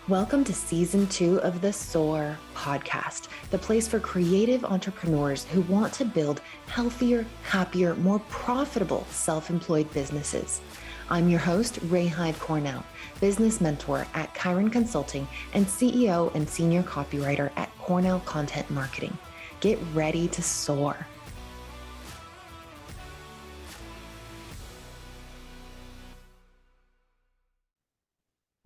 Welcome to Season 2 of the Soar podcast, the place for creative entrepreneurs who want to build healthier, happier, more profitable self-employed businesses. I'm your host, Ray Hyde Cornell, business mentor at Chiron Consulting and CEO and senior copywriter at Cornell Content Marketing. Get ready to soar.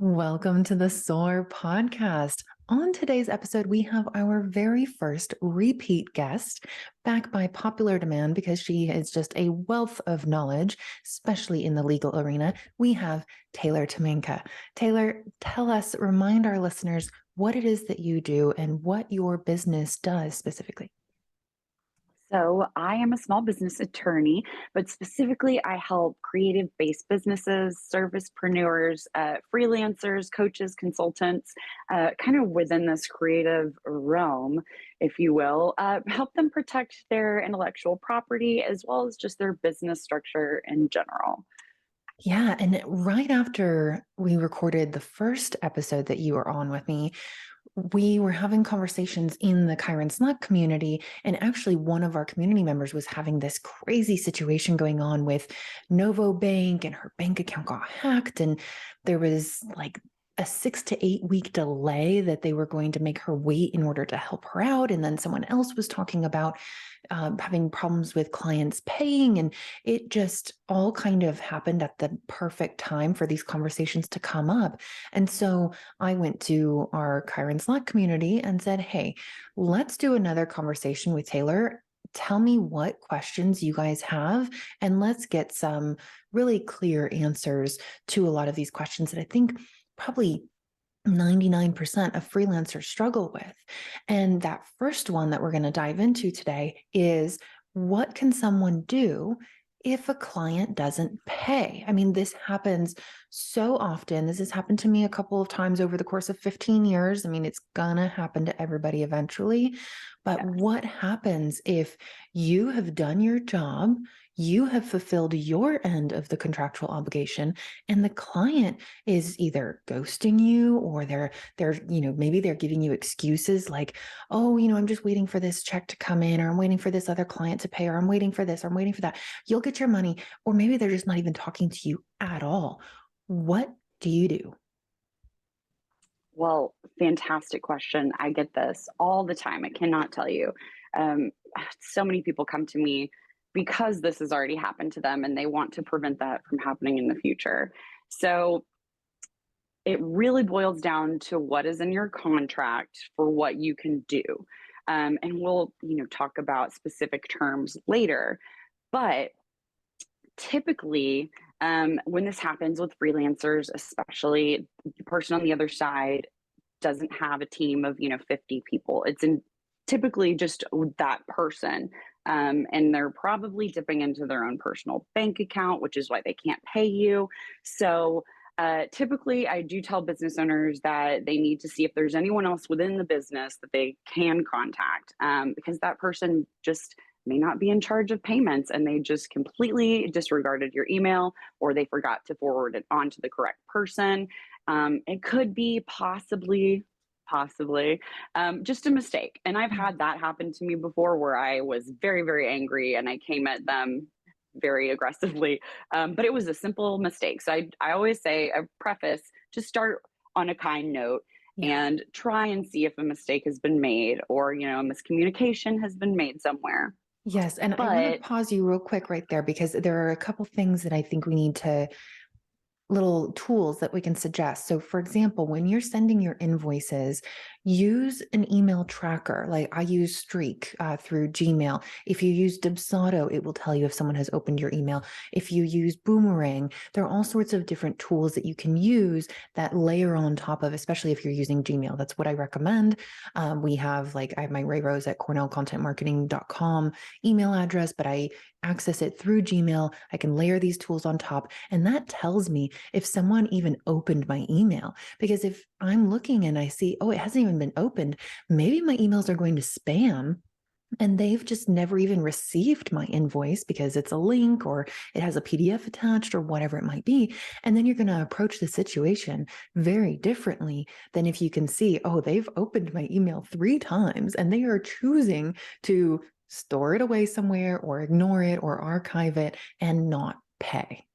Welcome to the Soar podcast. On today's episode, we have our very first repeat guest, back by popular demand because she is just a wealth of knowledge, especially in the legal arena. We have Taylor Tomanka. Taylor, remind our listeners what it is that you do and what your business does specifically. So I am a small business attorney, but specifically I help creative-based businesses, servicepreneurs, freelancers, coaches, consultants, kind of within this creative realm, if you will, help them protect their intellectual property as well as just their business structure in general. Yeah. And right after we recorded the first episode that you were on with me, we were having conversations in the Chiron Slack community. And actually, one of our community members was having this crazy situation going on with Novo Bank, and her bank account got hacked. And there was like a 6 to 8 week delay that they were going to make her wait in order to help her out. And then someone else was talking about having problems with clients paying. And it just all kind of happened at the perfect time for these conversations to come up. And so I went to our Chiron Slack community and said, hey, let's do another conversation with Taylor. Tell me what questions you guys have, and let's get some really clear answers to a lot of these questions that I think probably 99% of freelancers struggle with. And that first one that we're going to dive into today is, what can someone do if a client doesn't pay? I mean, this happens so often. This has happened to me a couple of times over the course of 15 years. I mean, it's gonna happen to everybody eventually. But what happens if you have done your job, you have fulfilled your end of the contractual obligation, and the client is either ghosting you, or they're maybe they're giving you excuses like, oh, I'm just waiting for this check to come in, or I'm waiting for this other client to pay, or I'm waiting for this, or I'm waiting for that. You'll get your money. Or maybe they're just not even talking to you at all. What do you do? Well, fantastic question. I get this all the time. I cannot tell you. Um, so many people come to me because this has already happened to them and they want to prevent that from happening in the future. So it really boils down to what is in your contract for what you can do. And we'll, talk about specific terms later. But typically, when this happens with freelancers, especially, the person on the other side doesn't have a team of 50 people. It's typically just that person, and they're probably dipping into their own personal bank account, which is why they can't pay you. So typically, I do tell business owners that they need to see if there's anyone else within the business that they can contact, because that person just may not be in charge of payments and they just completely disregarded your email, or they forgot to forward it on to the correct person. It could be possibly just a mistake. And I've had that happen to me before, where I was very, very angry and I came at them very aggressively. But it was a simple mistake. So I always say, I preface, just start on a kind note. Yeah. And try and see if a mistake has been made, or, a miscommunication has been made somewhere. Yes. And I want to pause you real quick right there, because there are a couple things that I think we need to, little tools that we can suggest. So for example, when you're sending your invoices, use an email tracker. Like I use Streak through Gmail. If you use Dubsado, it will tell you if someone has opened your email. If you use Boomerang, there are all sorts of different tools that you can use that layer on top of, especially if you're using Gmail. That's what I recommend. I have my rayrose at cornellcontentmarketing.com email address, but I access it through Gmail. I can layer these tools on top, and that tells me if someone even opened my email. Because if I'm looking and I see, oh, it hasn't even been opened, maybe my emails are going to spam and they've just never even received my invoice because it's a link or it has a PDF attached or whatever it might be. And then you're going to approach the situation very differently than if you can see, oh, they've opened my email 3 times and they are choosing to store it away somewhere or ignore it or archive it and not pay.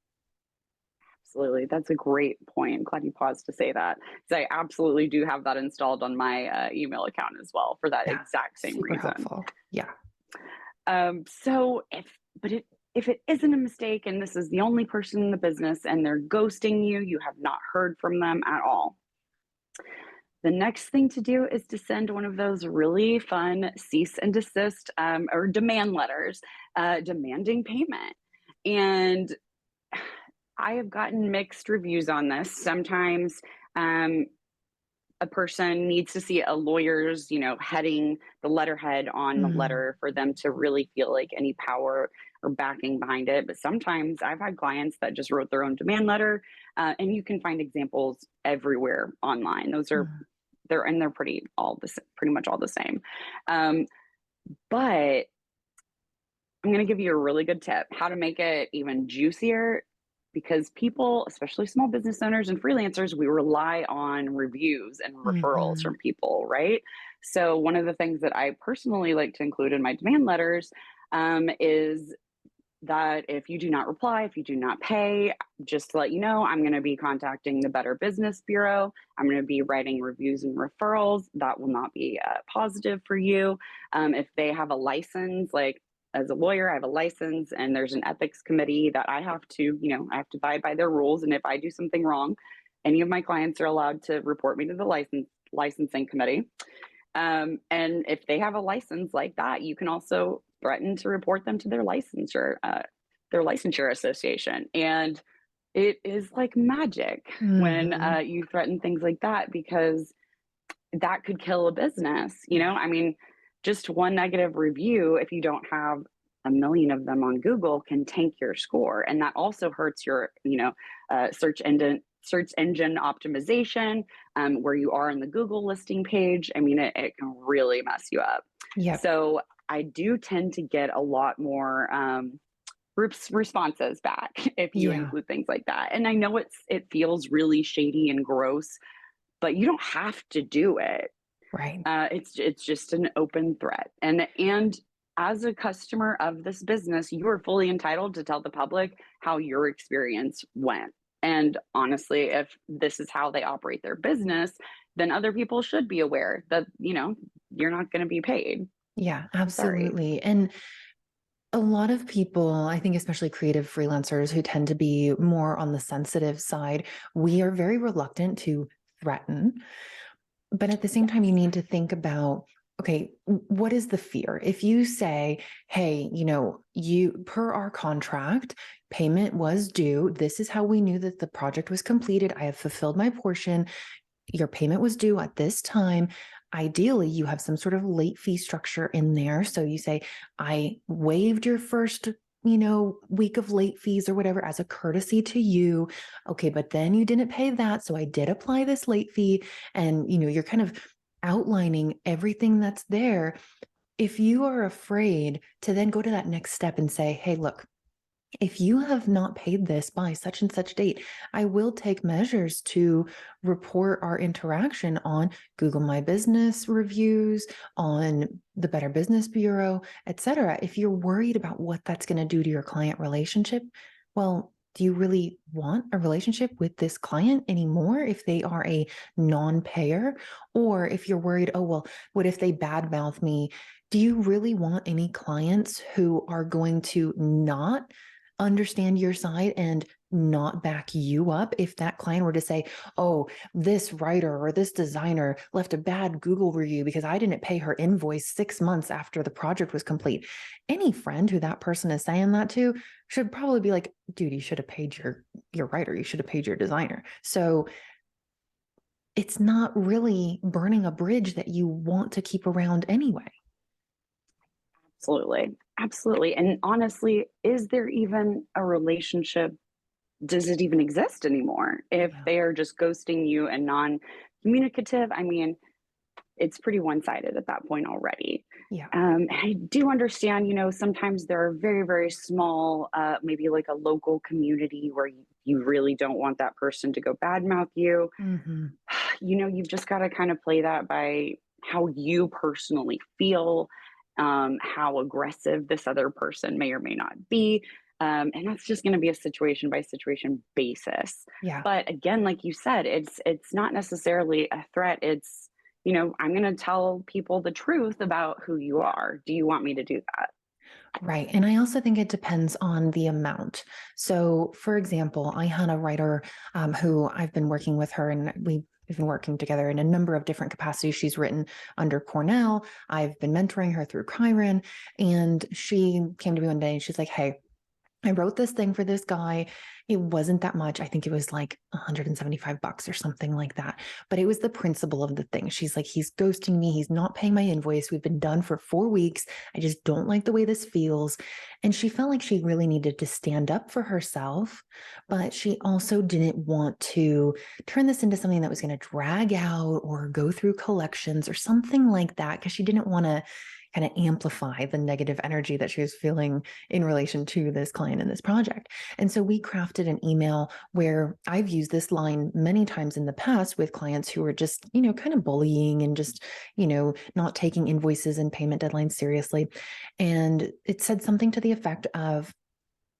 Absolutely. That's a great point. I'm glad you paused to say that. Because I absolutely do have that installed on my email account as well for that Yeah, exact same super reason. helpful. Yeah. So if it isn't a mistake and this is the only person in the business and they're ghosting you, you have not heard from them at all. The next thing to do is to send one of those really fun cease and desist or demand letters demanding payment. And I have gotten mixed reviews on this. Sometimes um, a person needs to see a lawyer's, heading the letterhead on the Mm, letter for them to really feel like any power or backing behind it. But sometimes I've had clients that just wrote their own demand letter, and you can find examples everywhere online. Those are mm, they're pretty much all the same. Um, but I'm going to give you a really good tip how to make it even juicier because people, especially small business owners and freelancers, we rely on reviews and referrals mhm, from people, right? So, one of the things that I personally like to include in my demand letters is that if you do not reply, if you do not pay, just to let you know, I'm going to be contacting the Better Business Bureau. I'm going to be writing reviews and referrals. That will not be positive for you. If they have a license, like as a lawyer, I have a license and there's an ethics committee that I have to abide by their rules. And if I do something wrong, any of my clients are allowed to report me to the licensing committee. And if they have a license like that, you can also threaten to report them to their licensure association. And it is like magic when mhm. you threaten things like that because that could kill a business. Yeah. I mean, just one negative review, if you don't have a million of them on Google, can tank your score, and that also hurts your, search engine optimization, where you are in the Google listing page. I mean, it can really mess you up. Yep. So I do tend to get a lot more responses back if you Yeah. include things like that. And I know it feels really shady and gross, but you don't have to do it. Right. It's just an open threat, and as a customer of this business, you are fully entitled to tell the public how your experience went. And honestly, if this is how they operate their business, then other people should be aware that you're not going to be paid. Yeah, Sorry. absolutely. And a lot of people, I think, especially creative freelancers who tend to be more on the sensitive side, we are very reluctant to threaten. But at the same time, you Yes. need to think about, okay, what is the fear? If you say, hey, you per our contract, payment was due. This is how we knew that the project was completed. I have fulfilled my portion. Your payment was due at this time. Ideally, you have some sort of late fee structure in there. So you say, I waived your first, week of late fees or whatever as a courtesy to you. Okay, but then you didn't pay that. So I did apply this late fee. And, you're kind of outlining everything that's there. If you are afraid to then go to that next step and say, hey, look, if you have not paid this by such and such date, I will take measures to report our interaction on Google My Business reviews, on the Better Business Bureau, etc. If you're worried about what that's going to do to your client relationship, well, do you really want a relationship with this client anymore if they are a non-payer? Or if you're worried, oh, well, what if they badmouth me? Do you really want any clients who are going to not understand your side and not back you up if that client were to say, oh, this writer or this designer left a bad Google review because I didn't pay her invoice 6 months after the project was complete? Any friend who that person is saying that to should probably be like, dude, you should have paid your writer, you should have paid your designer. So it's not really burning a bridge that you want to keep around anyway. Absolutely. Absolutely. And honestly, is there even a relationship? Does it even exist anymore if Yeah. they are just ghosting you and non communicative? I mean, it's pretty one sided at that point already. Yeah. I do understand, sometimes there are very, very small, maybe like a local community where you really don't want that person to go badmouth you. Hmm. You've just got to kind of play that by how you personally feel, how aggressive this other person may or may not be. And that's just going to be a situation by situation basis. Yeah. But again, like you said, it's not necessarily a threat. It's, I'm going to tell people the truth about who you are. Do you want me to do that? Right. And I also think it depends on the amount. So, for example, I had a writer who I've been working with her, and we've been working together in a number of different capacities. She's written under Cornell. I've been mentoring her through Chiron. And she came to me one day and she's like, "Hey, I wrote this thing for this guy. It wasn't that much. I think it was like $175 or something like that. But it was the principle of the thing. She's like, he's ghosting me. He's not paying my invoice. We've been done for 4 weeks. I just don't like the way this feels." And she felt like she really needed to stand up for herself, but she also didn't want to turn this into something that was going to drag out or go through collections or something like that, because she didn't want to kind of amplify the negative energy that she was feeling in relation to this client and this project. And so we crafted an email where I've used this line many times in the past with clients who are just, kind of bullying and just, not taking invoices and payment deadlines seriously. And it said something to the effect of,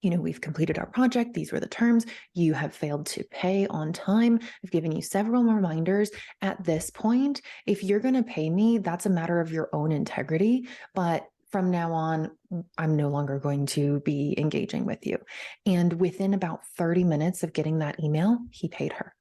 "We've completed our project. These were the terms. You have failed to pay on time. I've given you several reminders. At this point, if you're going to pay me, that's a matter of your own integrity. But from now on, I'm no longer going to be engaging with you." And within about 30 minutes of getting that email, he paid her.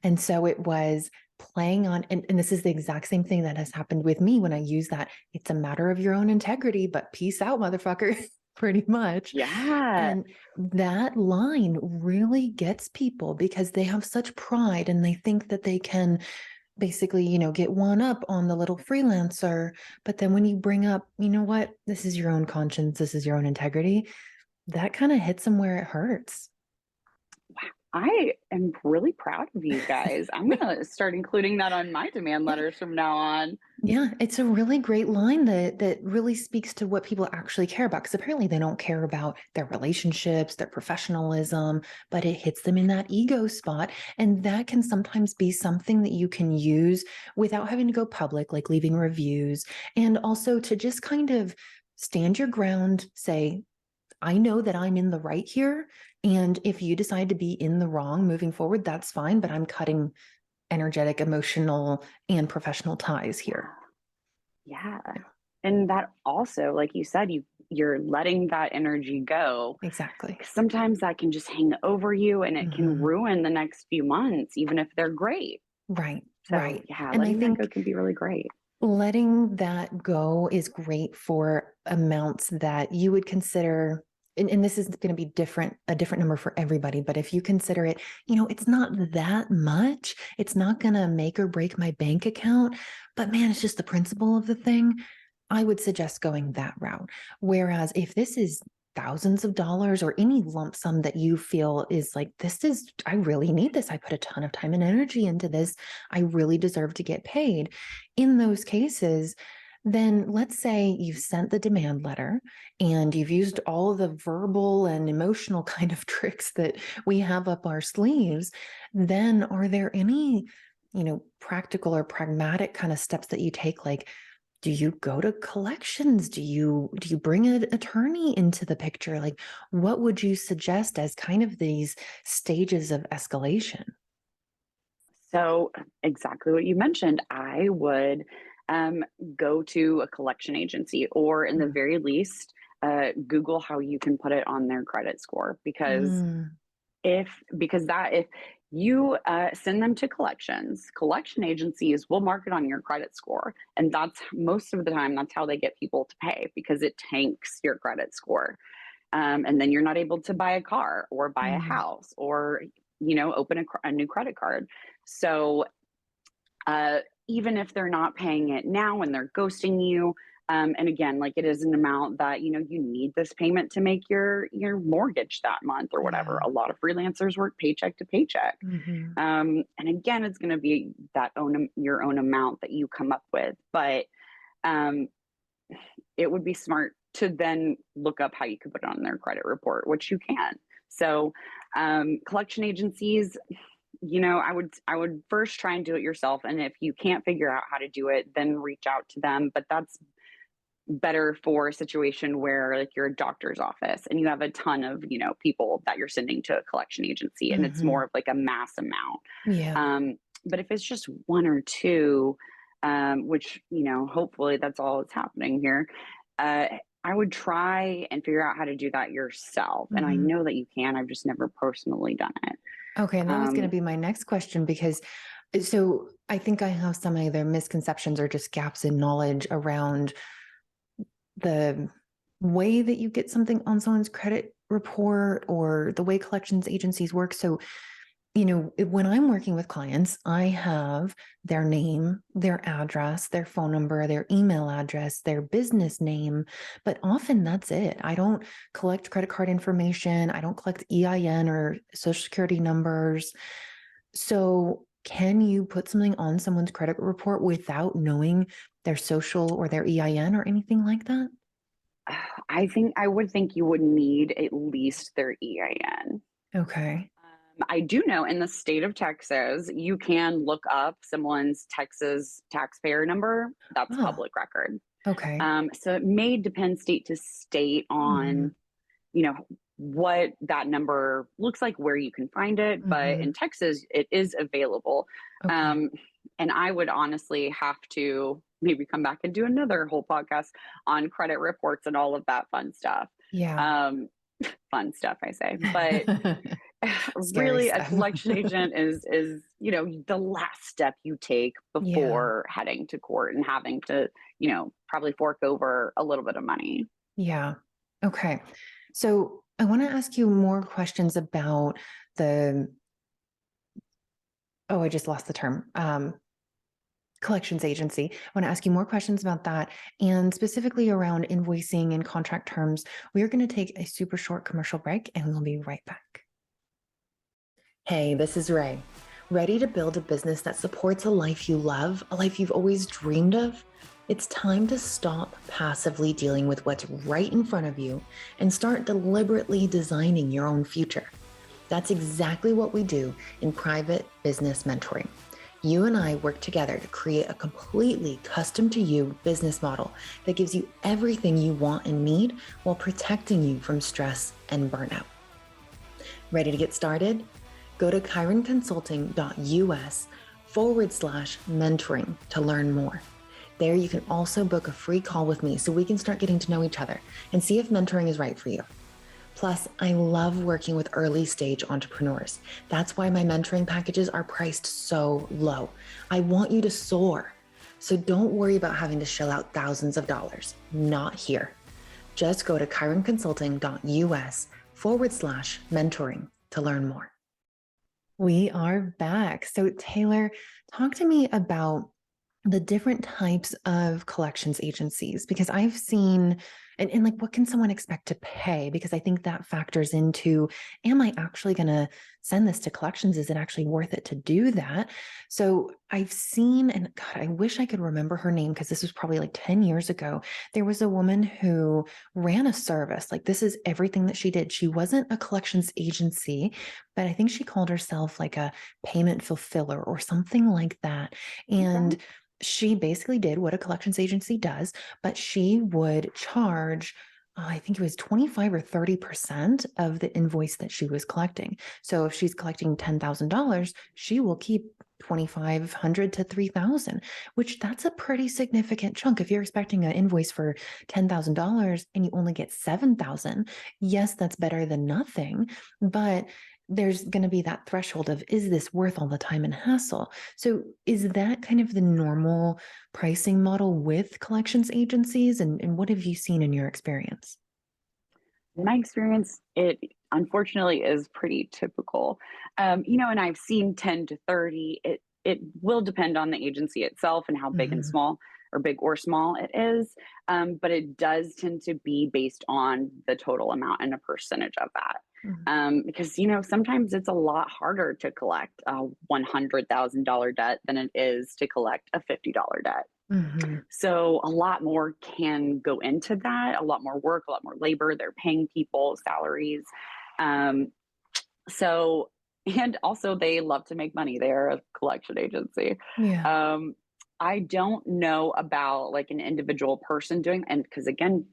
And so it was playing on, and this is the exact same thing that has happened with me when I use that. It's a matter of your own integrity, but peace out, motherfucker, pretty much. Yeah. And that line really gets people because they have such pride and they think that they can basically, get one up on the little freelancer. But then when you bring up, what, this is your own conscience, this is your own integrity, that kind of hits them where it hurts. I am really proud of you guys. I'm going to start including that on my demand Yeah. letters from now on. Yeah, it's a really great line that really speaks to what people actually care about, because apparently they don't care about their relationships, their professionalism, but it hits them in that ego spot. And that can sometimes be something that you can use without having to go public, like leaving reviews, and also to just kind of stand your ground, say, "I know that I'm in the right here. And if you decide to be in the wrong moving forward, that's fine, but I'm cutting energetic, emotional, and professional ties here." Yeah. And that also, like you said, you're letting that energy go. Exactly. 'Cause sometimes that can just hang over you and it can Mhm. ruin the next few months, even if they're great. Right, So right. yeah, And I letting that go think can be really great. letting that go is great for amounts that you would consider, and this is going to be a different number for everybody, but if you consider it, it's not that much, it's not going to make or break my bank account, but man, it's just the principle of the thing. I would suggest going that route. Whereas if this is thousands of dollars or any lump sum that you feel is like, I really need this. I put a ton of time and energy into this. I really deserve to get paid. In those cases, then let's say you've sent the demand letter and you've used all the verbal and emotional kind of tricks that we have up our sleeves. Then are there any, practical or pragmatic kind of steps that you take? Like, do you go to collections? Do you bring an attorney into the picture? Like, what would you suggest as kind of these stages of escalation? So exactly what you mentioned, I would go to a collection agency or in the Mm. very least, Google how you can put it on their credit score Mm. if you send them to collection agencies will mark it on your credit score, and that's most of the time that's how they get people to pay because it tanks your credit score, and then you're not able to buy a car or buy a Mm. house or open a new credit card. So uh, even if they're not paying it now and they're ghosting you, and again, like it is an amount that you need this payment to make your mortgage that month or whatever. Yeah. A lot of freelancers work paycheck to paycheck, Hmm. and again, it's going to be your own amount that you come up with. But um, it would be smart to then look up how you could put it on their credit report, which you can. So, collection agencies, I would first try and do it yourself, and if you can't figure out how to do it, then reach out to them. But that's better for a situation where like you're a doctor's office and you have a ton of people that you're sending to a collection agency, and it's more Hmm. of like a mass amount. Yeah. But if it's just one or two, which hopefully that's all that's happening here, uh, I would try and figure out how to do that yourself. And I Hmm. know that you can. I've just never personally done it. Okay. And that was going to Um, be my next question because so I think I have some either misconceptions or just gaps in knowledge around the way that you get something on someone's credit report or the way collections agencies work. So, when I'm working with clients, I have their name, their address, their phone number, their email address, their business name, but often that's it. I don't collect credit card information. I don't collect EIN or social security numbers. So, can you put something on someone's credit report without knowing their social or their EIN or anything like that? I would think you would need at least their EIN. Okay. I do know in the state of Texas, you can look up someone's Texas taxpayer number. That's Oh, public record. okay. So it may depend state to state Hmm. on, you know, what that number looks like, where you can find it. But Hmm. in Texas, it is available. Okay. Um, and I would honestly have to maybe come back and do another whole podcast on credit reports and all of that fun stuff. Yeah. Um, fun stuff, I say. But Scary really, a stuff. collection agent is the last step you take Yeah. before heading to court and having to probably fork over a little bit of money. Yeah. Okay. So I want to ask you more questions about the, oh, I just lost the term. Collections agency. I want to ask you more questions about that and specifically around invoicing and contract terms. We are going to take a super short commercial break and we'll be right back. Hey, this is Ray. Ready to build a business that supports a life you love, a life you've always dreamed of? It's time to stop passively dealing with what's right in front of you and start deliberately designing your own future. That's exactly what we do in private business mentoring. You and I work together to create a completely custom to you business model that gives you everything you want and need while protecting you from stress and burnout. Ready to get started? Go to chironconsulting.us/mentoring to learn more. There you can also book a free call with me so we can start getting to know each other and see if mentoring is right for you. Plus, I love working with early stage entrepreneurs. That's why my mentoring packages are priced so low. I want you to soar. So don't worry about having to shell out thousands of dollars. Not here. Just go to chironconsulting.us/mentoring to learn more. We are back. So, Taylor, talk to me about the different types of collections agencies because I've seen and like what can someone expect to pay, because I think that factors into, am I actually going to send this to collections? Is it actually worth it to do that? So I've seen, and God, I wish I could remember her name because this was probably like 10 years ago. There was a woman who ran a service, like this is everything that she did. She wasn't a collections agency, but I think she called herself like a payment fulfiller or something like that. Okay. And she basically did what a collections agency does, but she would charge, I think it was 25 or 30% of the invoice that she was collecting. So if she's collecting $10,000, she will keep 2,500 to 3,000, which that's a pretty significant chunk. If you're expecting an invoice for $10,000 and you only get 7,000, yes, that's better than nothing, but there's going to be that threshold of, is this worth all the time and hassle? So is that kind of the normal pricing model with collections agencies? And what have you seen in your experience? In my experience, it unfortunately is pretty typical. And I've seen 10 to 30. It will depend on the agency itself and how big and Mhm. small or big or small it is. But it does tend to be based on the total amount and a percentage of that. Mhm. Because sometimes it's a lot harder to collect a $100,000 debt than it is to collect a $50 debt. Mhm. So a lot more can go into that, a lot more work, a lot more labor. They're paying people salaries. Um, so, and also they love to make money. They're a collection agency. Yeah. Um, I don't know about like an individual person doing, and because again,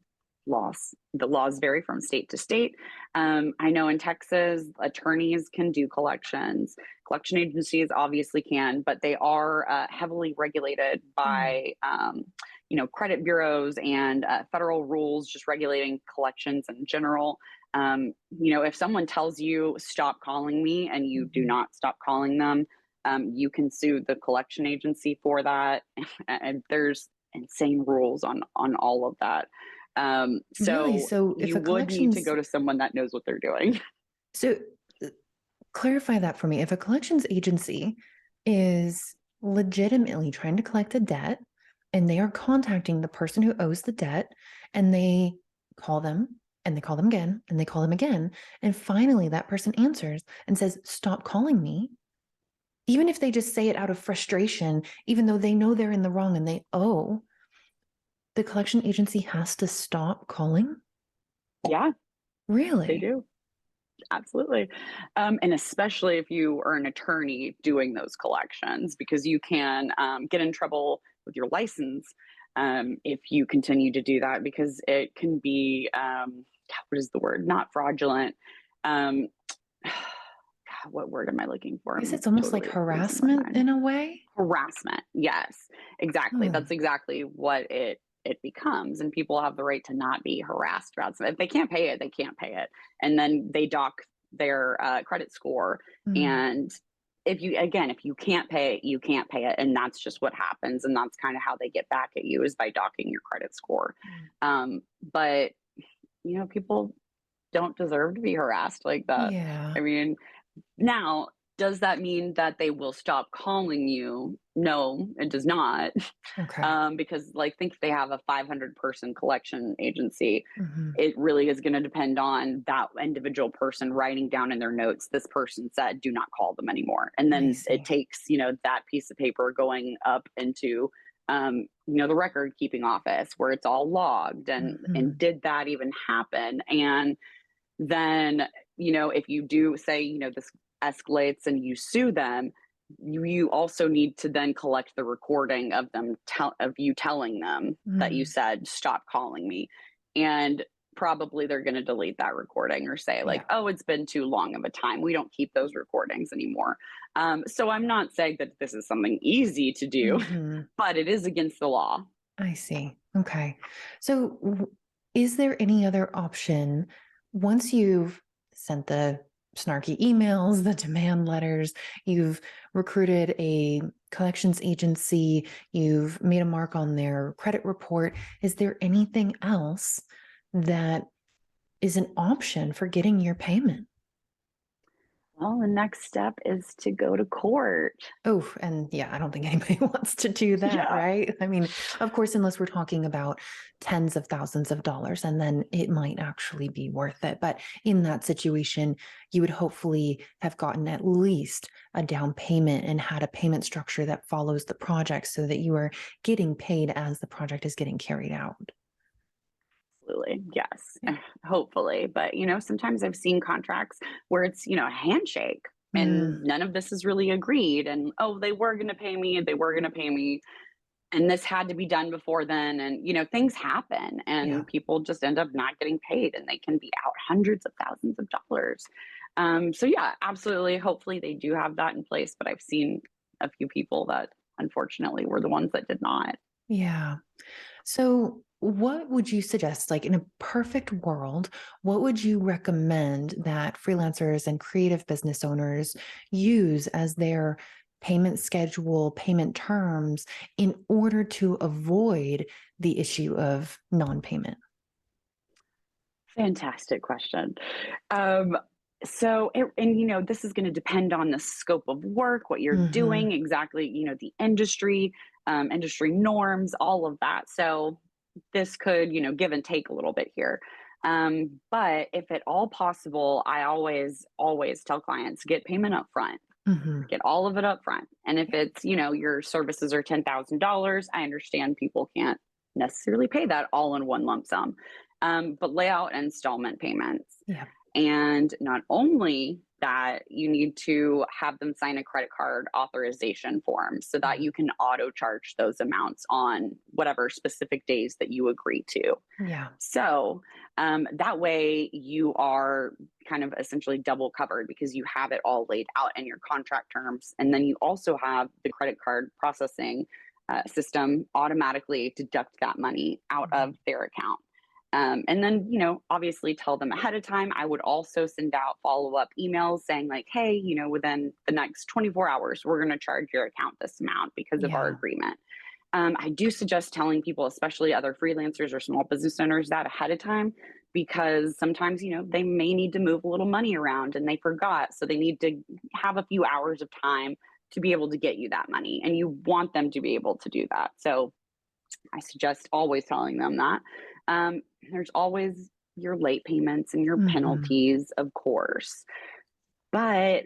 the laws vary from state to state. I know in Texas, attorneys can do collections. Collection agencies obviously can, but they are heavily regulated Mm. by, credit bureaus and federal rules just regulating collections in general. If someone tells you stop calling me and you do Mhm. not stop calling them, you can sue the collection agency for that. And there's insane rules on all of that. Really? So So if you a would need to collections go to someone that knows what they're doing. so uh, clarify that for me. If a collections agency is legitimately trying to collect a debt and they are contacting the person who owes the debt and they call them and they call them again and they call them again, and finally that person answers and says, "Stop calling me." Even if they just say it out of frustration, even though they know they're in the wrong and they owe, the collection agency has to stop calling? Yeah, they Really? do. Absolutely. And especially if you are an attorney doing those collections, because you can get in trouble with your license if you continue to do that, because it can be, what is the word? Not fraudulent. Um, God, what word am I looking for? I guess I'm it's almost like totally losing my harassment mind. in a way? Harassment. Yes, exactly. Huh. That's exactly what it becomes, and people have the right to not be harassed about something. If they can't pay it, they can't pay it, and then they dock their credit score. Mm. And if you can't pay it, you can't pay it, and that's just what happens. And that's kind of how they get back at you, is by docking your credit score. Mm. But people don't deserve to be harassed like that. Yeah. I mean, now, does that mean that they will stop calling you? No, it does not. Okay. Because, like, think if they have a 500-person collection agency, Mhm. it really is going to depend on that individual person writing down in their notes, this person said, do not call them anymore. And I then it see. takes, that piece of paper going up into, the record keeping office where it's all logged. And Mhm. did that even happen? And then if you do say this escalates and you sue them, you also need to then collect the recording of of you telling them that you Mm. said stop calling me. And probably they're going to delete that recording or say like, Yeah. oh, it's been too long of a time, we don't keep those recordings anymore. So I'm not saying that this is something easy to do, Mhm. but it is against the law. I see. Okay. So, is there any other option once you've sent the snarky emails, the demand letters, you've recruited a collections agency, you've made a mark on their credit report? Is there anything else that is an option for getting your payment? Well, the next step is to go to court. Oh, and yeah, I don't think anybody wants to do that, Yeah. right? I mean, of course, unless we're talking about tens of thousands of dollars, and then it might actually be worth it. But in that situation, you would hopefully have gotten at least a down payment and had a payment structure that follows the project so that you are getting paid as the project is getting carried out. Absolutely. Yes. Yeah. Hopefully. But, sometimes I've seen contracts where it's, a handshake and Mm, none of this is really agreed. And, oh, they were going to pay me. They were going to pay me. And this had to be done before then. And, things happen yeah. and people just end up not getting paid and they can be out hundreds of thousands of dollars. So, yeah, absolutely. Hopefully they do have that in place. But I've seen a few people that unfortunately were the ones that did not. Yeah. So, what would you suggest? Like in a perfect world, what would you recommend that freelancers and creative business owners use as their payment schedule, payment terms in order to avoid the issue of non payment? Fantastic question. Um, this is going to depend on the scope of work, what you're Hmm. doing, exactly, the industry, industry norms, all of that. So this could, give and take a little bit here. But if at all possible, I always tell clients get payment up front. Mhm. Get all of it up front. And if it's, your services are $10,000, I understand people can't necessarily pay that all in one lump sum. But lay out installment payments. Yeah. And not only that, you need to have them sign a credit card authorization form so that Mhm. you can auto charge those amounts on whatever specific days that you agree to. Yeah. So that way you are kind of essentially double covered because you have it all laid out in your contract terms. And then you also have the credit card processing system automatically deduct that money out Mhm. of their account. And then, obviously tell them ahead of time. I would also send out follow up emails saying, like, hey, within the next 24 hours, we're going to charge your account this amount because of our Yeah. agreement. I do suggest telling people, especially other freelancers or small business owners, that ahead of time, because sometimes, they may need to move a little money around and they forgot. So they need to have a few hours of time to be able to get you that money. And you want them to be able to do that. So I suggest always telling them that. There's always your late payments and your Mhm. penalties, of course. But,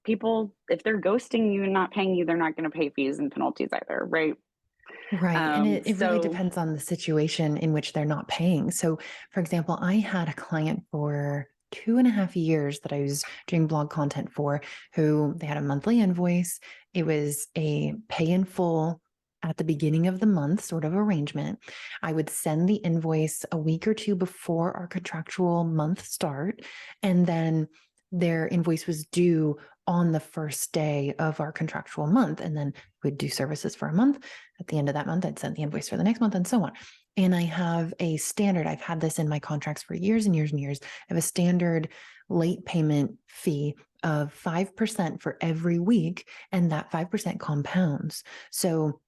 people, if they're ghosting you and not paying you, they're not going to pay fees and penalties either, right? Right. And it really So depends on the situation in which they're not paying. So, for example, I had a client for 2.5 years that I was doing blog content for who they had a monthly invoice. It was a pay in full at the beginning of the month sort of arrangement. I would send the invoice a week or two before our contractual month start. And then their invoice was due on the first day of our contractual month. And then we'd do services for a month. At the end of that month, I'd send the invoice for the next month and so on. And I have a standard, I've had this in my contracts for years and years and years. I have a standard late payment fee of 5% for every week, and that 5% compounds. So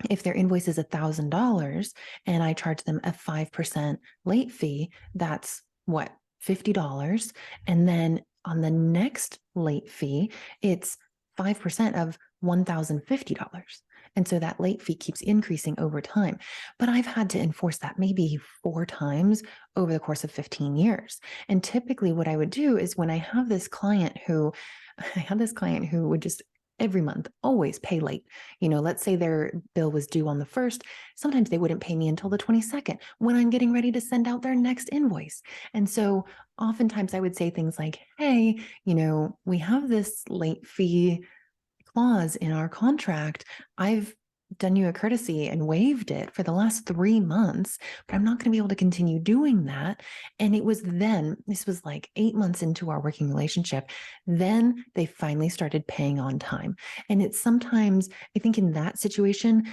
if their invoice is $1,000 and I charge them a 5% late fee, that's what, $50. And then on the next late fee, it's 5% of $1,050. And so that late fee keeps increasing over time. But I've had to enforce that maybe 4 times over the course of 15 years. And typically, what I would do is when I have this client who, I had this client who would just every month always pay late. Let's say their bill was due on the 1st. Sometimes they wouldn't pay me until the 22nd when I'm getting ready to send out their next invoice. And so oftentimes I would say things like, hey, we have this late fee clause in our contract. I've done you a courtesy and waived it for the last 3 months, but I'm not going to be able to continue doing that. And it was then, this was like 8 months into our working relationship, then they finally started paying on time. And it's sometimes, I think in that situation,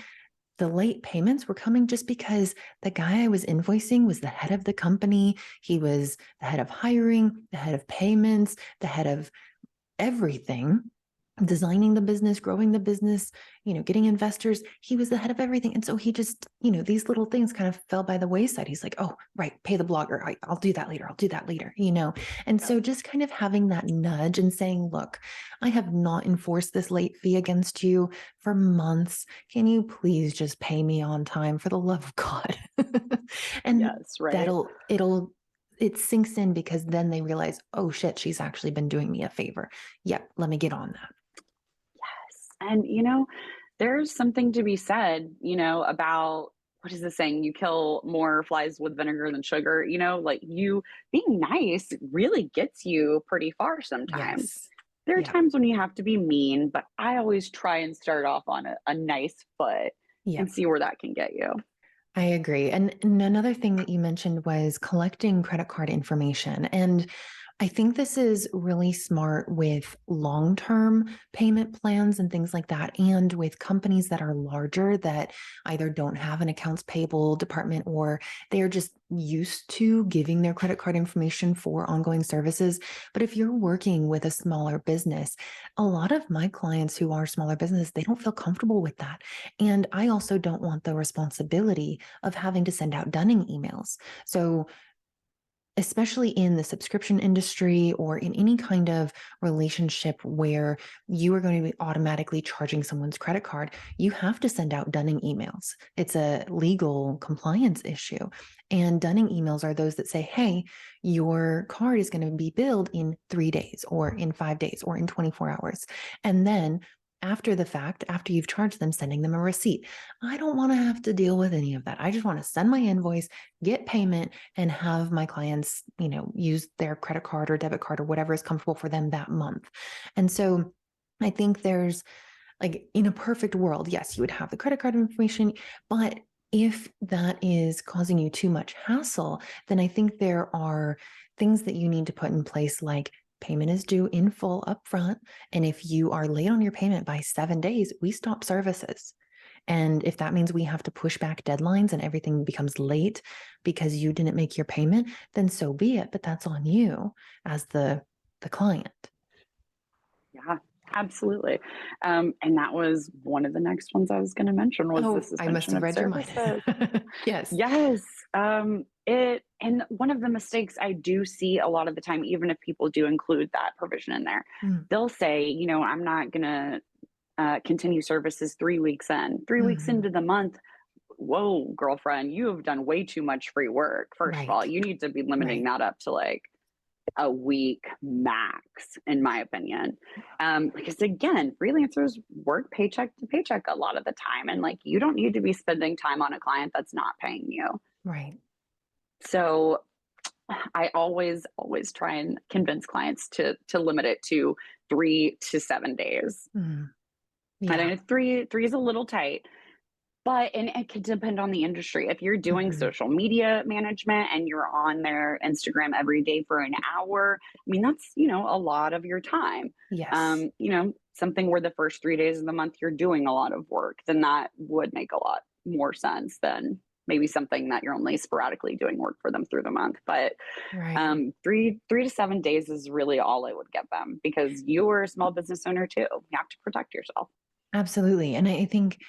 the late payments were coming just because the guy I was invoicing was the head of the company. He was the head of hiring, the head of payments, the head of everything, designing the business, growing the business, getting investors. He was the head of everything. And so he just, these little things kind of fell by the wayside. He's like, oh, right, pay the blogger. I'll do that later. I'll do that later. And so just kind of having that nudge and saying, look, I have not enforced this late fee against you for months. Can you please just pay me on time for the love of God? And yes, right. it sinks in because then they realize, oh shit, she's actually been doing me a favor. Yep, let me get on that. Yes. And there's something to be said, about what is the saying? You kill more flies with vinegar than sugar, like you being nice really gets you pretty far sometimes. Yes. There are Yeah. times when you have to be mean, but I always try and start off on a nice foot Yeah. and see where that can get you. I agree. And another thing that you mentioned was collecting credit card information. And I think this is really smart with long-term payment plans and things like that, and with companies that are larger that either don't have an accounts payable department or they are just used to giving their credit card information for ongoing services. But if you're working with a smaller business, a lot of my clients who are smaller business, they don't feel comfortable with that. And I also don't want the responsibility of having to send out dunning emails. So especially in the subscription industry or in any kind of relationship where you are going to be automatically charging someone's credit card, you have to send out dunning emails. It's a legal compliance issue. And dunning emails are those that say, hey, your card is going to be billed in 3 days or in 5 days or in 24 hours. And then after the fact, after you've charged them, sending them a receipt. I don't want to have to deal with any of that. I just want to send my invoice, get payment, and have my clients, use their credit card or debit card or whatever is comfortable for them that month. And so I think there's, like, in a perfect world, yes, you would have the credit card information, but if that is causing you too much hassle, then I think there are things that you need to put in place, like payment is due in full upfront. And if you are late on your payment by 7 days, we stop services. And if that means we have to push back deadlines and everything becomes late because you didn't make your payment, then so be it. But that's on you as the client. Yeah, absolutely. And that was one of the next ones I was going to mention was the I must suspension have of read your mind. services. Yes. Yes. And one of the mistakes I do see a lot of the time, even if people do include that provision in there, Mm. they'll say, I'm not going to continue services 3 weeks in. 3 weeks Mhm. into the month, whoa, girlfriend, you have done way too much free work. First of all, Right. you need to be limiting Right. that up to like a week max, in my opinion. Because again, freelancers work paycheck to paycheck a lot of the time. And like, you don't need to be spending time on a client that's not paying you. Right. So I always try and convince clients to limit it to 3 to 7 days. Mm. And I Yeah. know three is a little tight, but and it could depend on the industry. If you're doing Mhm. social media management and you're on their Instagram every day for an hour, I mean that's a lot of your time. Yes. Something where the first 3 days of the month you're doing a lot of work, then that would make a lot more sense than maybe something that you're only sporadically doing work for them through the month. But Right. 3 to 7 days is really all I would get them because you are a small business owner too. You have to protect yourself. Absolutely. And I think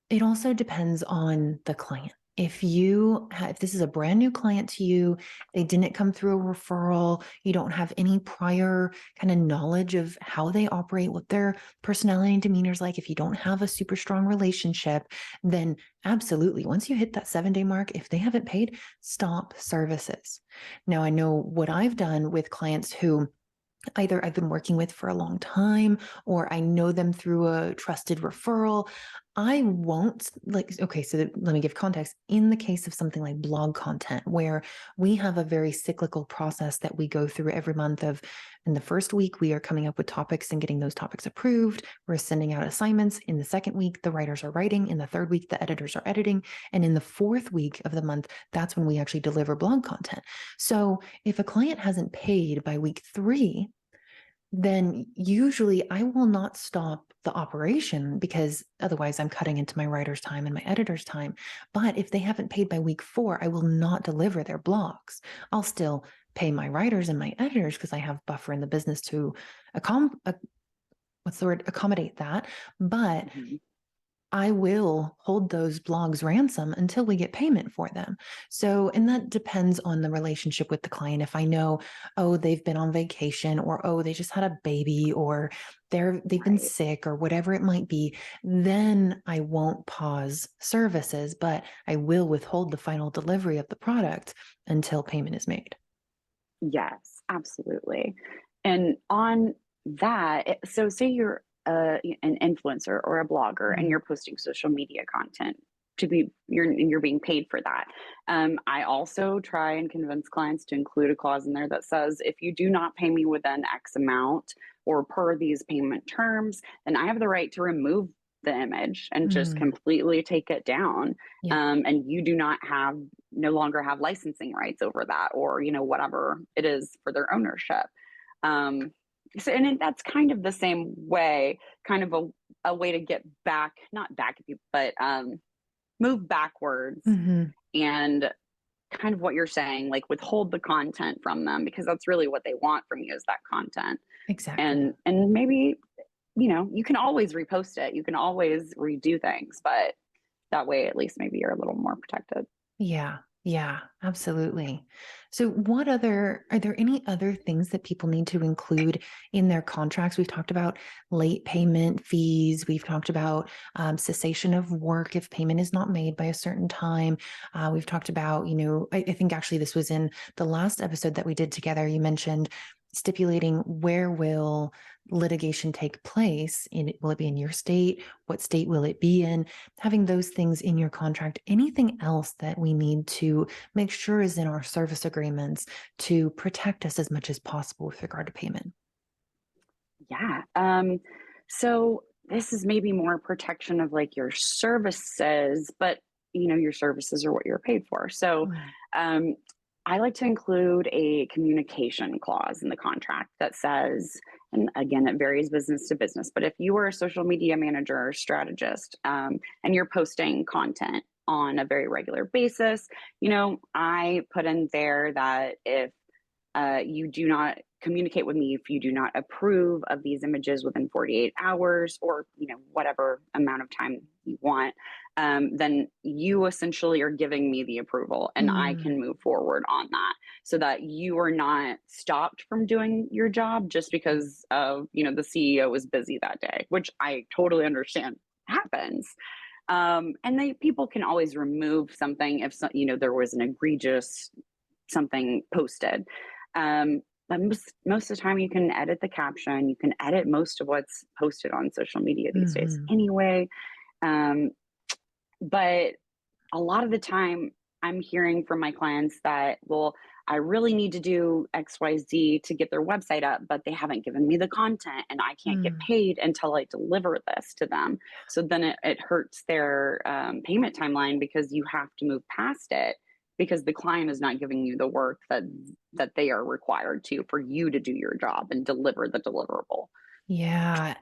it also depends on the client. If this is a brand new client to you, they didn't come through a referral, you don't have any prior kind of knowledge of how they operate, what their personality and demeanor is like, if you don't have a super strong relationship, then absolutely, once you hit that 7-day mark, if they haven't paid, stop services. Now, I know what I've done with clients who either I've been working with for a long time or I know them through a trusted referral. I won't okay, so let me give context. In the case of something like blog content, where we have a very cyclical process that we go through every month of, in the first week, we are coming up with topics and getting those topics approved. We're sending out assignments. In the second week, the writers are writing. In the third week, the editors are editing. And in the fourth week of the month, that's when we actually deliver blog content. So if a client hasn't paid by week 3, then usually I will not stop the operation because otherwise I'm cutting into my writer's time and my editor's time. But if they haven't paid by week 4, I will not deliver their blogs. I'll still pay my writers and my editors because I have buffer in the business to accommodate that. But Mhm. I will hold those blogs ransom until we get payment for them. So, and that depends on the relationship with the client. If I know, oh, they've been on vacation or, oh, they just had a baby or they've been Right. sick or whatever it might be, then I won't pause services, but I will withhold the final delivery of the product until payment is made. Yes, absolutely. And on that, so say you're an influencer or a blogger and Mhm. you're posting social media content you're being paid for that. I also try and convince clients to include a clause in there that says if you do not pay me within X amount or per these payment terms, then I have the right to remove the image and just Mm. completely take it down. Yeah. And you do not have no longer have licensing rights over that or whatever it is for their ownership. That's kind of the same way, kind of a way to get back, not back at you, but move backwards Hmm. and kind of what you're saying, like withhold the content from them because that's really what they want from you is that content. Exactly. And maybe you can always repost it, you can always redo things, but that way at least maybe you're a little more protected. Yeah. Yeah, absolutely. So are there any other things that people need to include in their contracts? We've talked about late payment fees. We've talked about cessation of work if payment is not made by a certain time. We've talked about, I think actually this was in the last episode that we did together. You mentioned stipulating where will litigation take place will it be in your state? What state will it be in? Having those things in your contract. Anything else that we need to make sure is in our service agreements to protect us as much as possible with regard to payment? Yeah. So this is maybe more protection of like your services, but your services are what you're paid for. So Mm. um, I like to include a communication clause in the contract that says, and again, it varies business to business, but if you are a social media manager or strategist and you're posting content on a very regular basis, I put in there that if you do not communicate with me if you do not approve of these images within 48 hours or whatever amount of time you want, then you essentially are giving me the approval and I Mm. can move forward on that so that you are not stopped from doing your job just because of the CEO was busy that day, which I totally understand happens. And people can always remove something if there was an egregious something posted. But most of the time, you can edit the caption. You can edit most of what's posted on social media these days, Mhm. anyway. Um, but a lot of the time, I'm hearing from my clients that, well, I really need to do XYZ to get their website up, but they haven't given me the content and I can't get Mm. paid until I deliver this to them. So then it hurts their payment timeline because you have to move past it because the client is not giving you the work that they are required to for you to do your job and deliver the deliverable. Yeah.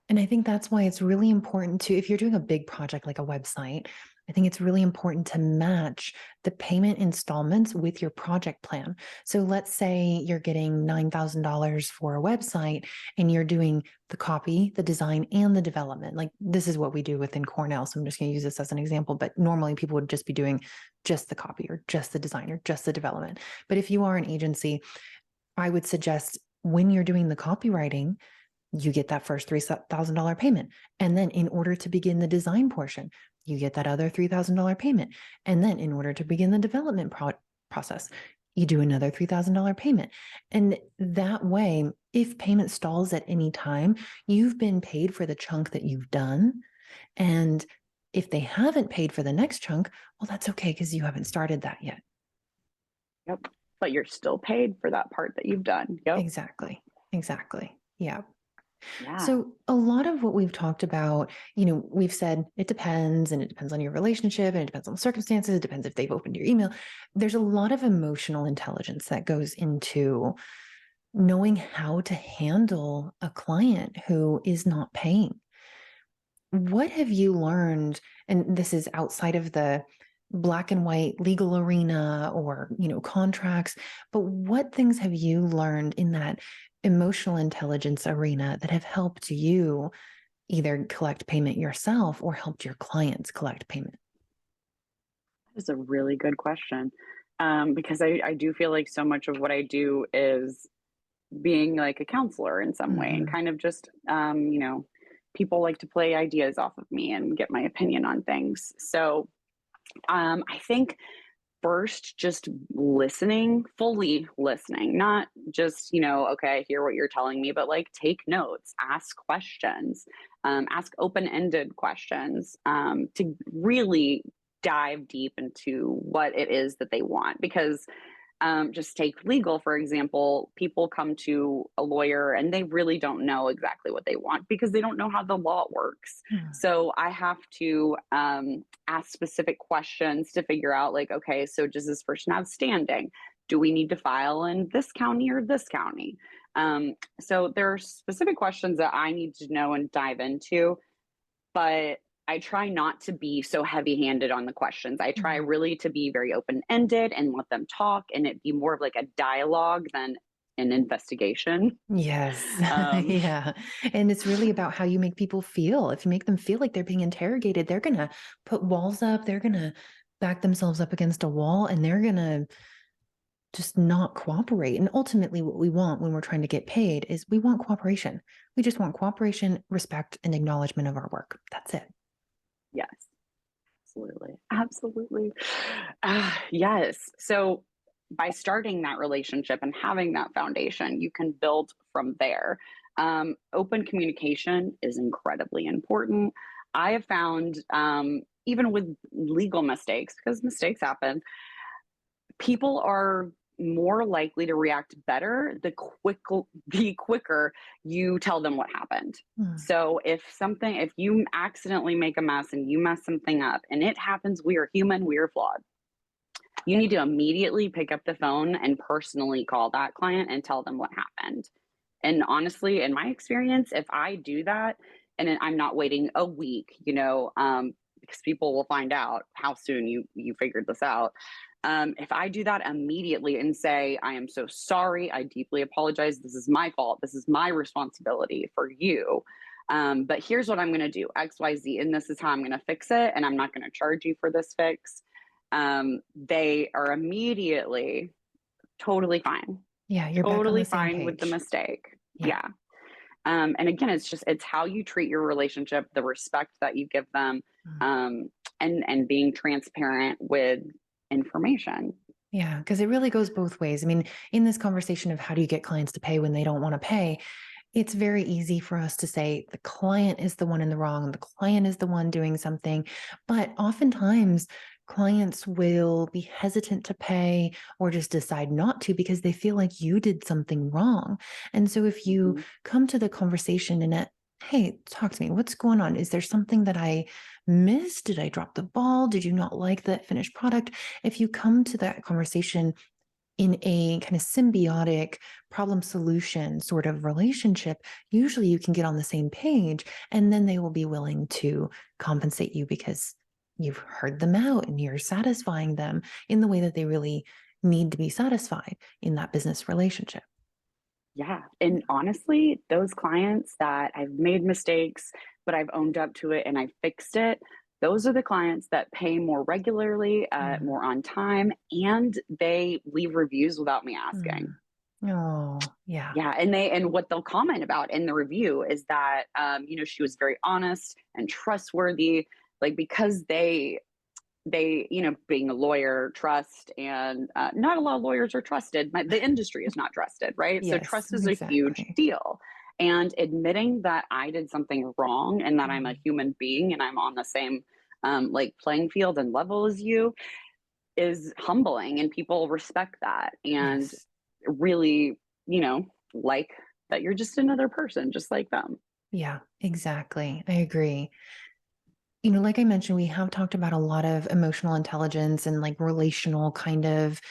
And I think that's why it's really important to, if you're doing a big project like a website, I think it's really important to match the payment installments with your project plan. So let's say you're getting $9,000 for a website and you're doing the copy, the design, and the development. Like this is what we do within Cornell. So I'm just going to use this as an example, but normally people would just be doing just the copy or just the design or just the development. But if you are an agency, I would suggest when you're doing the copywriting, you get that first $3,000 payment. And then in order to begin the design portion, you get that other $3,000 payment. And then in order to begin the development process, you do another $3,000 payment. And that way, if payment stalls at any time, you've been paid for the chunk that you've done. And if they haven't paid for the next chunk, well, that's okay because you haven't started that yet. Yep. But you're still paid for that part that you've done. Yep. Exactly. Exactly. Yeah. Yeah. So, a lot of what we've talked about, we've said it depends and it depends on your relationship and it depends on the circumstances. It depends if they've opened your email. There's a lot of emotional intelligence that goes into knowing how to handle a client who is not paying. What have you learned? And this is outside of the black and white legal arena or, contracts, but what things have you learned in that emotional intelligence arena that have helped you either collect payment yourself or helped your clients collect payment? That is a really good question. Because I do feel like so much of what I do is being like a counselor in some way and Mhm. kind of just, people like to play ideas off of me and get my opinion on things. So I think first, just listening, fully listening, not just, okay, I hear what you're telling me, but like take notes, ask questions, ask open ended questions to really dive deep into what it is that they want. Because just take legal, for example. People come to a lawyer and they really don't know exactly what they want because they don't know how the law works. Hmm. So I have to ask specific questions to figure out, like, okay, so does this person have standing? Do we need to file in this county or this county? So there are specific questions that I need to know and dive into, but I try not to be so heavy handed on the questions. I try Mhm. really to be very open ended and let them talk and it be more of like a dialogue than an investigation. Yes. Um, Yeah. And it's really about how you make people feel. If you make them feel like they're being interrogated, they're going to put walls up. They're going to back themselves up against a wall and they're going to just not cooperate. And ultimately, what we want when we're trying to get paid is we want cooperation. We just want cooperation, respect, and acknowledgement of our work. That's it. Yes, absolutely. Absolutely. Yes. So by starting that relationship and having that foundation, you can build from there. Open communication is incredibly important. I have found, even with legal mistakes, because mistakes happen, people are more likely to react better the quicker you tell them what happened. Hmm. So if you accidentally make a mess and you mess something up, and it happens, we are human, we are flawed. You need to immediately pick up the phone and personally call that client and tell them what happened. And honestly, in my experience, if I do that and then I'm not waiting a week, because people will find out how soon you figured this out. If I do that immediately and say, I am so sorry, I deeply apologize, this is my fault, this is my responsibility for you. But here's what I'm going to do, XYZ, and this is how I'm going to fix it, and I'm not going to charge you for this fix. They are immediately totally fine. Yeah, you're back on Totally the same fine with the page. mistake. Yeah. Yeah. And again, it's how you treat your relationship, the respect that you give them, Mm. and being transparent with information. Yeah, because it really goes both ways. I mean, in this conversation of how do you get clients to pay when they don't want to pay, it's very easy for us to say the client is the one in the wrong, the client is the one doing something. But oftentimes, clients will be hesitant to pay or just decide not to because they feel like you did something wrong. And so if you Mhm. come to the conversation in a, hey, talk to me, what's going on? Is there something that I missed? Did I drop the ball? Did you not like the finished product? If you come to that conversation in a kind of symbiotic problem solution sort of relationship, usually you can get on the same page and then they will be willing to compensate you because you've heard them out and you're satisfying them in the way that they really need to be satisfied in that business relationship. Yeah. And honestly, those clients that I've made mistakes, but I've owned up to it and I fixed it, those are the clients that pay more regularly, Mm, more on time, and they leave reviews without me asking. mm. Oh, yeah. Yeah, and what they'll comment about in the review is that, she was very honest and trustworthy, like, because being a lawyer, trust, and not a lot of lawyers are trusted. The industry is not trusted, right? So Yes, trust is a huge exactly. deal. And admitting that I did something wrong and that I'm a Mm, human being and I'm on the same like playing field and level as you is humbling, and people respect that and yes. really, like that you're just another person, just like them. Yeah, exactly. I agree. Like I mentioned, we have talked about a lot of emotional intelligence and like relational kind of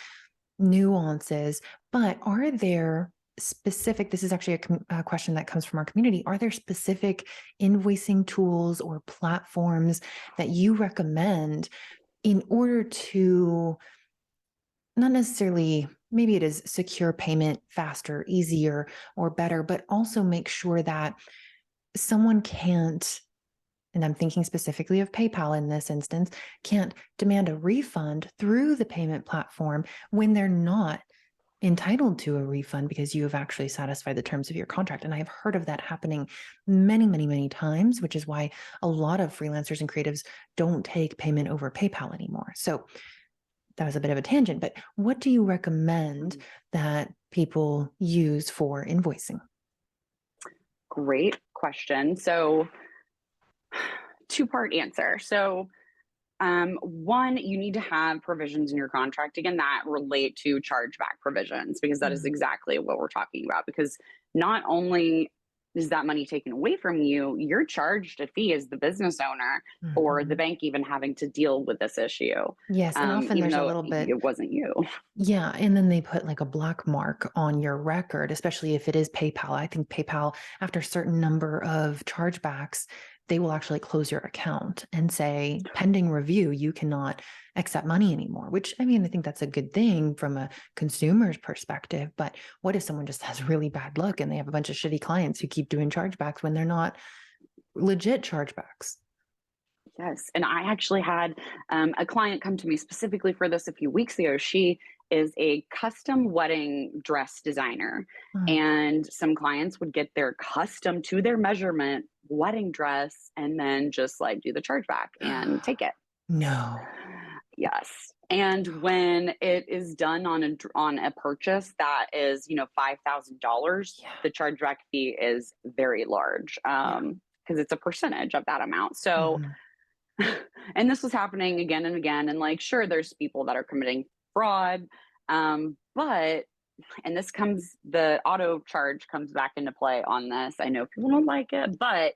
nuances, but are there specific, this is actually a question that comes from our community, are there specific invoicing tools or platforms that you recommend in order to not necessarily, maybe it is secure payment faster, easier, or better, but also make sure that someone can't, and I'm thinking specifically of PayPal in this instance, can't demand a refund through the payment platform when they're not entitled to a refund because you have actually satisfied the terms of your contract. And I've heard of that happening many, many, many times, which is why a lot of freelancers and creatives don't take payment over PayPal anymore. So that was a bit of a tangent, but what do you recommend that people use for invoicing? Great question. So, two-part answer. So, one, you need to have provisions in your contract again that relate to chargeback provisions, because that is Mm, exactly what we're talking about. Because not only is that money taken away from you, you're charged a fee as the business owner for the mhm. bank even having to deal with this issue, Yes, and often even there's a though little bit. it wasn't you. Yeah, and then they put like a black mark on your record, especially if it is PayPal. I think PayPal, after a certain number of chargebacks, they will actually close your account and say, pending review, you cannot accept money anymore, which I mean, I think that's a good thing from a consumer's perspective. But what if someone just has really bad luck and they have a bunch of shitty clients who keep doing chargebacks when they're not legit chargebacks? Yes. And I actually had a client come to me specifically for this a few weeks ago. She is a custom wedding dress designer. Mm. And some clients would get their custom to their measurement wedding dress and then just like do the chargeback and take it. No. Yes. And when it is done on a purchase that is, $5,000, Yeah. the chargeback fee is very large, Yeah. because it's a percentage of that amount. So, Mhm. and this was happening again and again. And like, sure, there's people that are committing fraud, but and the auto charge comes back into play on this. I know people don't like it, but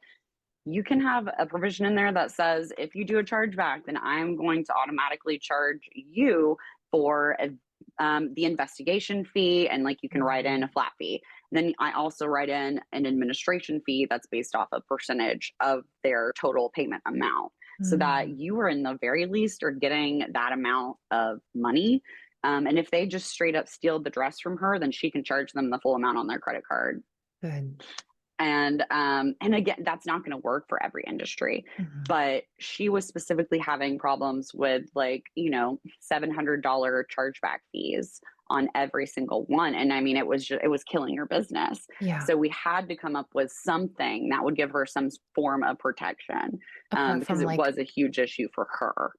you can have a provision in there that says if you do a chargeback, then I'm going to automatically charge you for the investigation fee, and like you can write in a flat fee. Then I also write in an administration fee that's based off a percentage of their total payment amount, so that Mm. you are in the very least are getting that amount of money. And if they just straight up steal the dress from her, then she can charge them the full amount on their credit card. Good. And again, that's not going to work for every industry, Mhm. but she was specifically having problems with like, $700 chargeback fees on every single one. And I mean, it was killing her business. Yeah. So we had to come up with something that would give her some form of protection, Apart because from it like was a huge issue for her.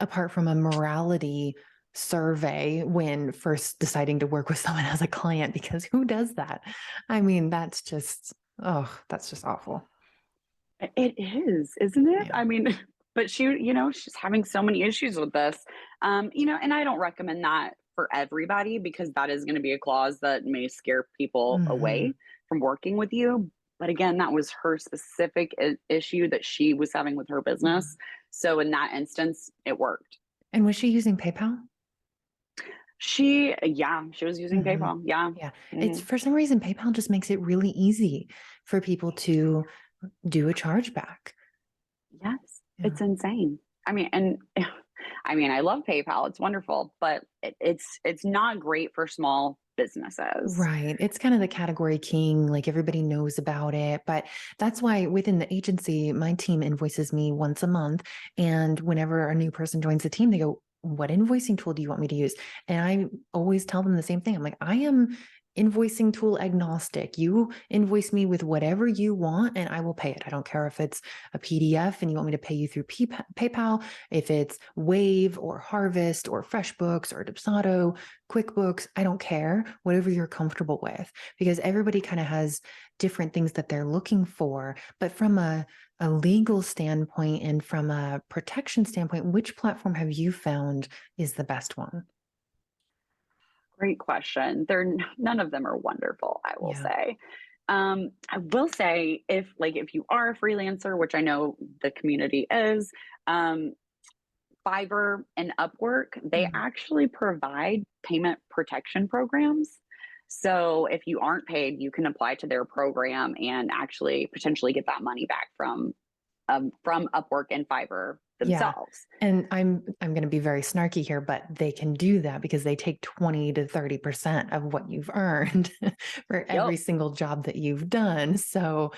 apart from a morality survey when first deciding to work with someone as a client, because who does that? I mean, that's just awful. It is, isn't it? Yeah. I mean, but she's having so many issues with this. And I don't recommend that for everybody, because that is going to be a clause that may scare people Hmm. away from working with you. But again, that was her specific issue that she was having with her business. So in that instance, it worked. And was she using PayPal? Yeah, she was using Hmm. PayPal. Yeah. Yeah. It's Hmm. for some reason, PayPal just makes it really easy for people to do a chargeback. Yes, Yeah. it's insane. I mean, and I love PayPal. It's wonderful, but it's not great for small businesses. Right. It's kind of the category king, like everybody knows about it. But that's why within the agency, my team invoices me once a month. And whenever a new person joins the team, they go, "What invoicing tool do you want me to use?" And I always tell them the same thing. I'm like, I am invoicing tool agnostic. You invoice me with whatever you want and I will pay it. I don't care if it's a PDF and you want me to pay you through PayPal, if it's Wave or Harvest or FreshBooks or Dubsado, QuickBooks, I don't care, whatever you're comfortable with, because everybody kind of has different things that they're looking for. But from a legal standpoint and from a protection standpoint, which platform have you found is the best one? Great question. None of them are wonderful, I will Yeah. say. I will say if you are a freelancer, which I know the community is, um, Fiverr and Upwork, they Mhm. actually provide payment protection programs. So if you aren't paid, you can apply to their program and actually potentially get that money back from Upwork and Fiverr Yeah. themselves. And I'm going to be very snarky here, but they can do that because they take 20 to 30% of what you've earned for every Yep. single job that you've done. So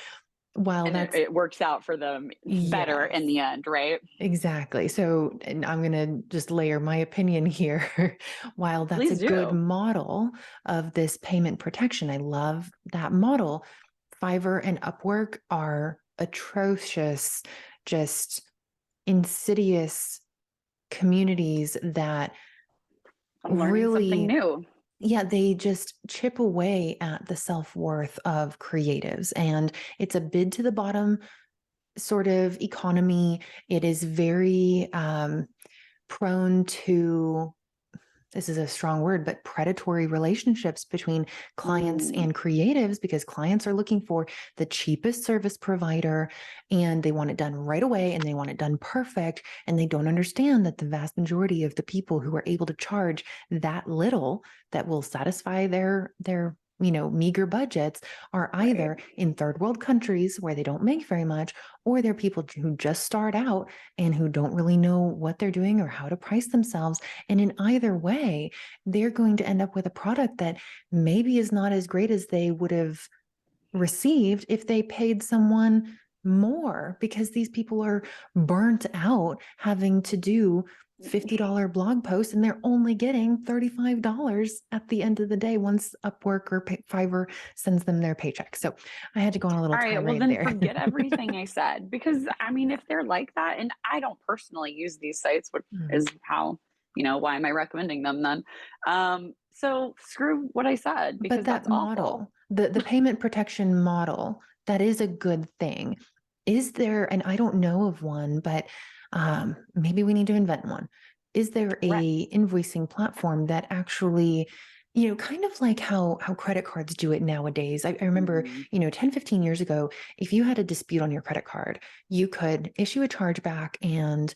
while And it, that's it works out for them better yes. in the end, right? Exactly. So, and I'm going to just layer my opinion here. While that's a Please good do. model of this payment protection, I love that model. Fiverr and Upwork are atrocious, just insidious communities that I'm learning something really, new. yeah, they just chip away at the self-worth of creatives. And it's a bid to the bottom sort of economy. It is very prone to, this is a strong word, but predatory relationships between clients Mm, and creatives, because clients are looking for the cheapest service provider and they want it done right away and they want it done perfect. And they don't understand that the vast majority of the people who are able to charge that little that will satisfy their meager budgets are right. either in third world countries where they don't make very much, or they're people who just start out and who don't really know what they're doing or how to price themselves. And in either way, they're going to end up with a product that maybe is not as great as they would have received if they paid someone more because these people are burnt out having to do $50 blog posts and they're only getting $35 at the end of the day once Upwork or Fiverr sends them their paycheck. So I had to go on a little All right, well tirade then there. forget everything I said because I mean, if they're like that, and I don't personally use these sites, which Mm. is how, why am I recommending them then? So screw what I said But because that that's awful. model, the payment protection model, that is a good thing. Is there, and I don't know of one, but maybe we need to invent one. Is there Right. a invoicing platform that actually, kind of like how credit cards do it nowadays? I remember, Mhm. 10, 15 years ago, if you had a dispute on your credit card, you could issue a chargeback and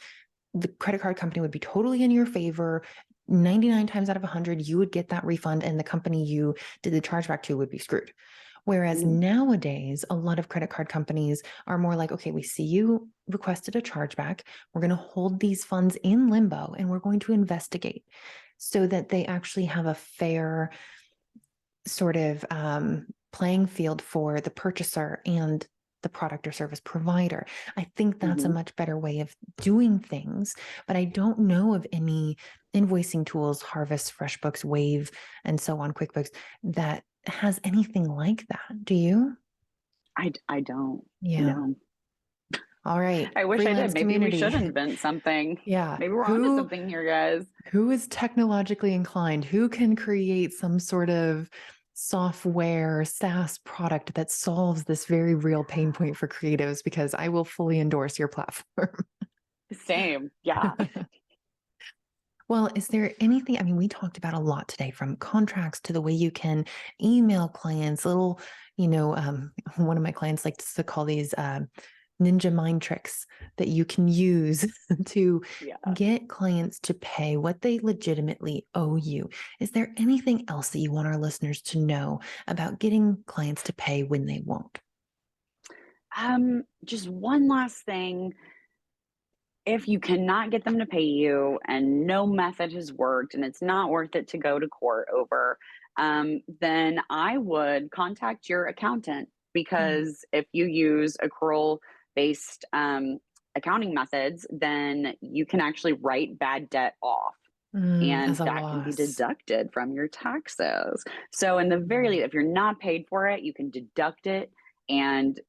the credit card company would be totally in your favor. 99 times out of 100, you would get that refund and the company you did the chargeback to would be screwed. Whereas Mhm. nowadays, a lot of credit card companies are more like, okay, we see you requested a chargeback. We're going to hold these funds in limbo and we're going to investigate so that they actually have a fair sort of playing field for the purchaser and the product or service provider. I think that's a Mhm. much better way of doing things, but I don't know of any invoicing tools, Harvest, FreshBooks, Wave, and so on, QuickBooks, that has anything like that. Do you? I don't. Yeah. No. All right. I wish I did. Freelance Maybe we community. should invent something. Yeah. Maybe we're onto something here, guys. Who is technologically inclined? Who can create some sort of software SaaS product that solves this very real pain point for creatives? Because I will fully endorse your platform. Same. Yeah. Well, is there anything? I mean, we talked about a lot today, from contracts to the way you can email clients, little, one of my clients likes to call these ninja mind tricks that you can use to Yeah. get clients to pay what they legitimately owe you. Is there anything else that you want our listeners to know about getting clients to pay when they won't? Just one last thing. If you cannot get them to pay you and no method has worked and it's not worth it to go to court over, then I would contact your accountant Mm, because if you use accrual based accounting methods, then you can actually write bad debt off as and a that can be loss. deducted from your taxes. So, in the very Mm. least, if you're not paid for it, you can deduct it and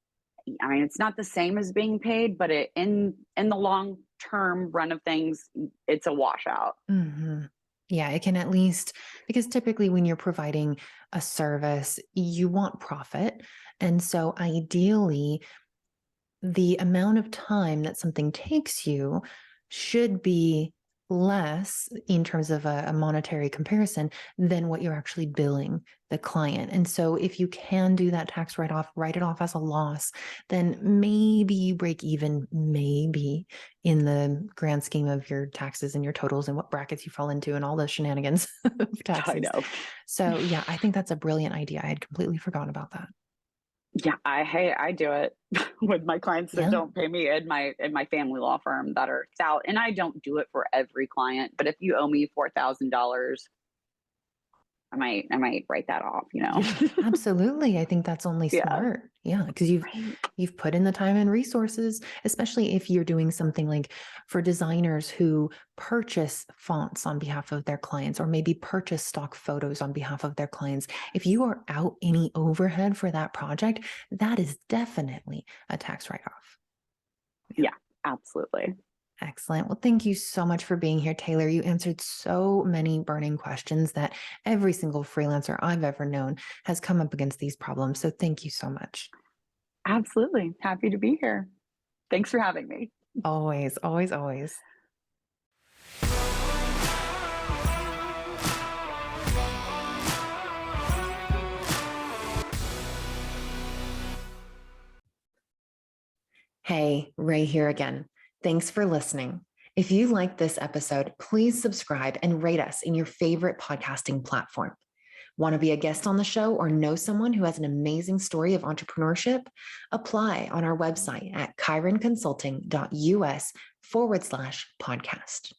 I mean, it's not the same as being paid, but in the long term run of things, it's a washout. Mhm. Yeah, it can at least, because typically when you're providing a service, you want profit. And so ideally, the amount of time that something takes you should be less in terms of a monetary comparison than what you're actually billing the client. And so if you can do that tax write-off, write it off as a loss, then maybe you break even, maybe, in the grand scheme of your taxes and your totals and what brackets you fall into and all the shenanigans of I taxes. know. So yeah, I think that's a brilliant idea. I had completely forgotten about that. Yeah, I do it with my clients that Yeah. don't pay me in my family law firm that are out, and I don't do it for every client. But if you owe me $4,000, I might write that off. Yeah, absolutely. I think that's only Yeah. smart. Yeah, because Right. you've put in the time and resources, especially if you're doing something like for designers who purchase fonts on behalf of their clients or maybe purchase stock photos on behalf of their clients. If you are out any overhead for that project, that is definitely a tax write-off. Yeah. Yeah. Absolutely. Excellent. Well, thank you so much for being here, Taylor. You answered so many burning questions that every single freelancer I've ever known has come up against these problems. So thank you so much. Absolutely. Happy to be here. Thanks for having me. Always, always, always. Hey, Ray here again. Thanks for listening. If you liked this episode, please subscribe and rate us in your favorite podcasting platform. Want to be a guest on the show or know someone who has an amazing story of entrepreneurship? Apply on our website at chironconsulting.us/podcast.